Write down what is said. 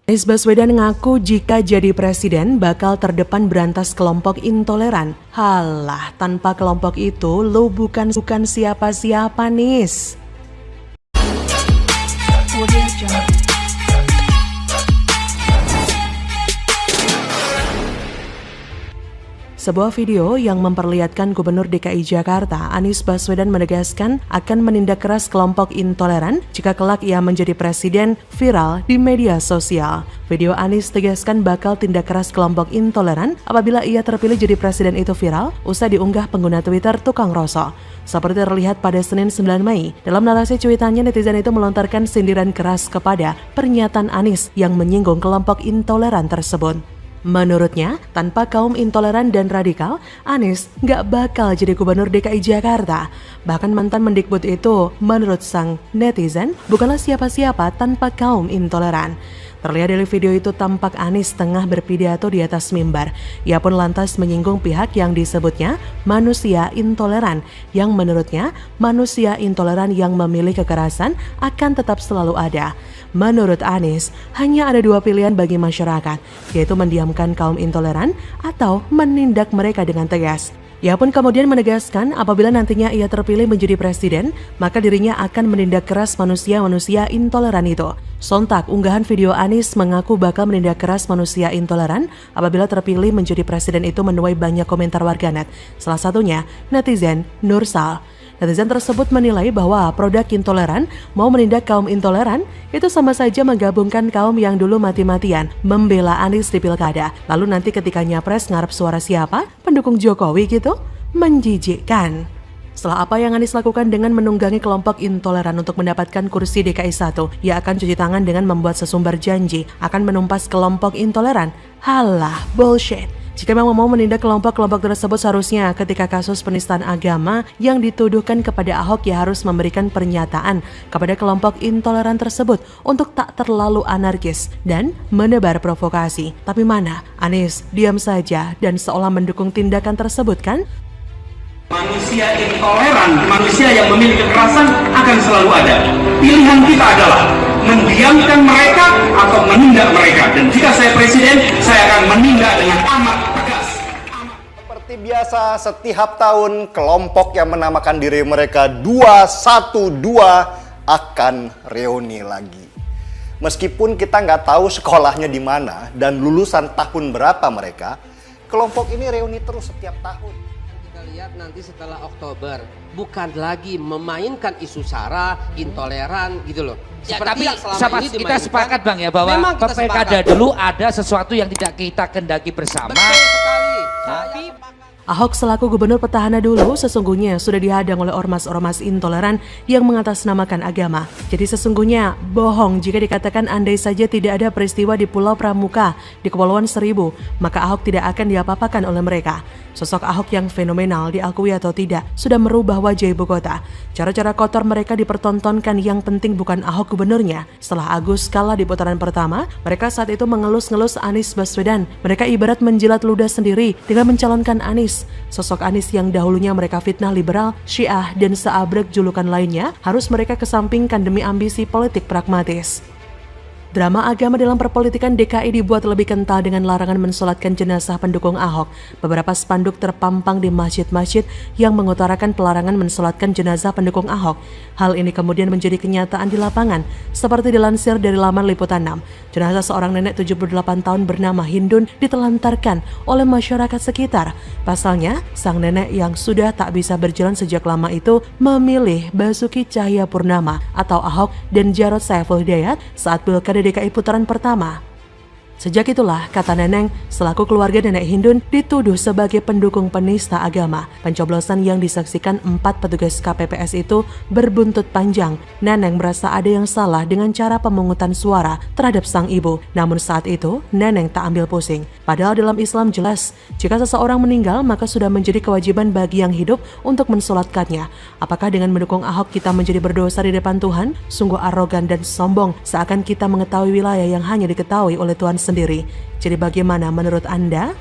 Anies Baswedan ngaku jika jadi presiden bakal terdepan berantas kelompok intoleran. Halah, tanpa kelompok itu lu bukan siapa-siapa, Nis. Sebuah video yang memperlihatkan Gubernur DKI Jakarta, Anies Baswedan menegaskan akan menindak keras kelompok intoleran jika kelak ia menjadi presiden, viral di media sosial. Video Anies tegaskan bakal tindak keras kelompok intoleran apabila ia terpilih jadi presiden itu viral, usai diunggah pengguna Twitter Tukang Rosok. Seperti terlihat pada Senin 9 Mei, dalam narasi cuitannya netizen itu melontarkan sindiran keras kepada pernyataan Anies yang menyinggung kelompok intoleran tersebut. Menurutnya, tanpa kaum intoleran dan radikal, Anies nggak bakal jadi gubernur DKI Jakarta. Bahkan mantan Mendikbud itu, menurut sang netizen, bukanlah siapa-siapa tanpa kaum intoleran. Terlihat dari video itu tampak Anies tengah berpidato di atas mimbar. Ia pun lantas menyinggung pihak yang disebutnya manusia intoleran, yang menurutnya manusia intoleran yang memilih kekerasan akan tetap selalu ada. Menurut Anies, hanya ada dua pilihan bagi masyarakat, yaitu mendiamkan kaum intoleran atau menindak mereka dengan tegas. Ia pun kemudian menegaskan apabila nantinya ia terpilih menjadi presiden, maka dirinya akan menindak keras manusia-manusia intoleran itu. Sontak, unggahan video Anies mengaku bakal menindak keras manusia intoleran apabila terpilih menjadi presiden itu menuai banyak komentar warganet. Salah satunya, netizen Nursal. Netizen tersebut menilai bahwa produk intoleran mau menindak kaum intoleran itu sama saja menggabungkan kaum yang dulu mati-matian membela Anies di pilkada. Lalu nanti ketika nyapres ngarep suara siapa? Pendukung Jokowi gitu? Menjijikkan. Setelah apa yang Anies lakukan dengan menunggangi kelompok intoleran untuk mendapatkan kursi DKI 1, ia akan cuci tangan dengan membuat sesumbar janji akan menumpas kelompok intoleran. Halah, bullshit. Jika memang mau menindak kelompok-kelompok tersebut, seharusnya ketika kasus penistaan agama yang dituduhkan kepada Ahok, ia harus memberikan pernyataan kepada kelompok intoleran tersebut untuk tak terlalu anarkis dan menebar provokasi. Tapi mana? Anies diam saja dan seolah mendukung tindakan tersebut kan? Manusia intoleran, manusia yang memiliki kekerasan akan selalu ada. Pilihan kita adalah mendiamkan mereka atau menindak mereka. Dan jika saya presiden, saya akan menindak dengan amat tegas. Seperti biasa, setiap tahun kelompok yang menamakan diri mereka 212 akan reuni lagi. Meskipun kita nggak tahu sekolahnya di mana dan lulusan tahun berapa mereka, kelompok ini reuni terus setiap tahun. Lihat nanti setelah Oktober bukan lagi memainkan isu sara, intoleran gitu loh. Ya, tapi kita sepakat Bang ya bahwa pilkada dulu ada sesuatu yang tidak kita kendaki bersama. Betul sekali. Tapi Ahok selaku gubernur petahana dulu sesungguhnya sudah dihadang oleh ormas-ormas intoleran yang mengatasnamakan agama. Jadi sesungguhnya bohong jika dikatakan andai saja tidak ada peristiwa di Pulau Pramuka di Kepulauan Seribu, maka Ahok tidak akan diapa-apakan oleh mereka. Sosok Ahok yang fenomenal diakui atau tidak sudah merubah wajah ibu kota. Cara-cara kotor mereka dipertontonkan, yang penting bukan Ahok gubernurnya. Setelah Agus kalah di putaran pertama, mereka saat itu mengelus-ngelus Anies Baswedan. Mereka ibarat menjilat ludah sendiri dengan mencalonkan Anies. Sosok Anies yang dahulunya mereka fitnah liberal, Syiah, dan seabrek julukan lainnya harus mereka kesampingkan demi ambisi politik pragmatis. Drama agama dalam perpolitikan DKI dibuat lebih kental dengan larangan mensolatkan jenazah pendukung Ahok. Beberapa spanduk terpampang di masjid-masjid yang mengutarakan pelarangan mensolatkan jenazah pendukung Ahok. Hal ini kemudian menjadi kenyataan di lapangan. Seperti dilansir dari laman Liputan 6, jenazah seorang nenek 78 tahun bernama Hindun ditelantarkan oleh masyarakat sekitar. Pasalnya, sang nenek yang sudah tak bisa berjalan sejak lama itu memilih Basuki Cahayapurnama atau Ahok dan Jarod Saiful Hidayat saat pilkada DKI putaran pertama. Sejak itulah, kata Neneng, selaku keluarga Nenek Hindun dituduh sebagai pendukung penista agama. Pencoblosan yang disaksikan 4 petugas KPPS itu berbuntut panjang. Neneng merasa ada yang salah dengan cara pemungutan suara terhadap sang ibu. Namun saat itu, Neneng tak ambil pusing. Padahal dalam Islam jelas, jika seseorang meninggal maka sudah menjadi kewajiban bagi yang hidup untuk mensolatkannya. Apakah dengan mendukung Ahok kita menjadi berdosa di depan Tuhan? Sungguh arogan dan sombong, seakan kita mengetahui wilayah yang hanya diketahui oleh Tuhan sendiri. Jadi bagaimana menurut Anda?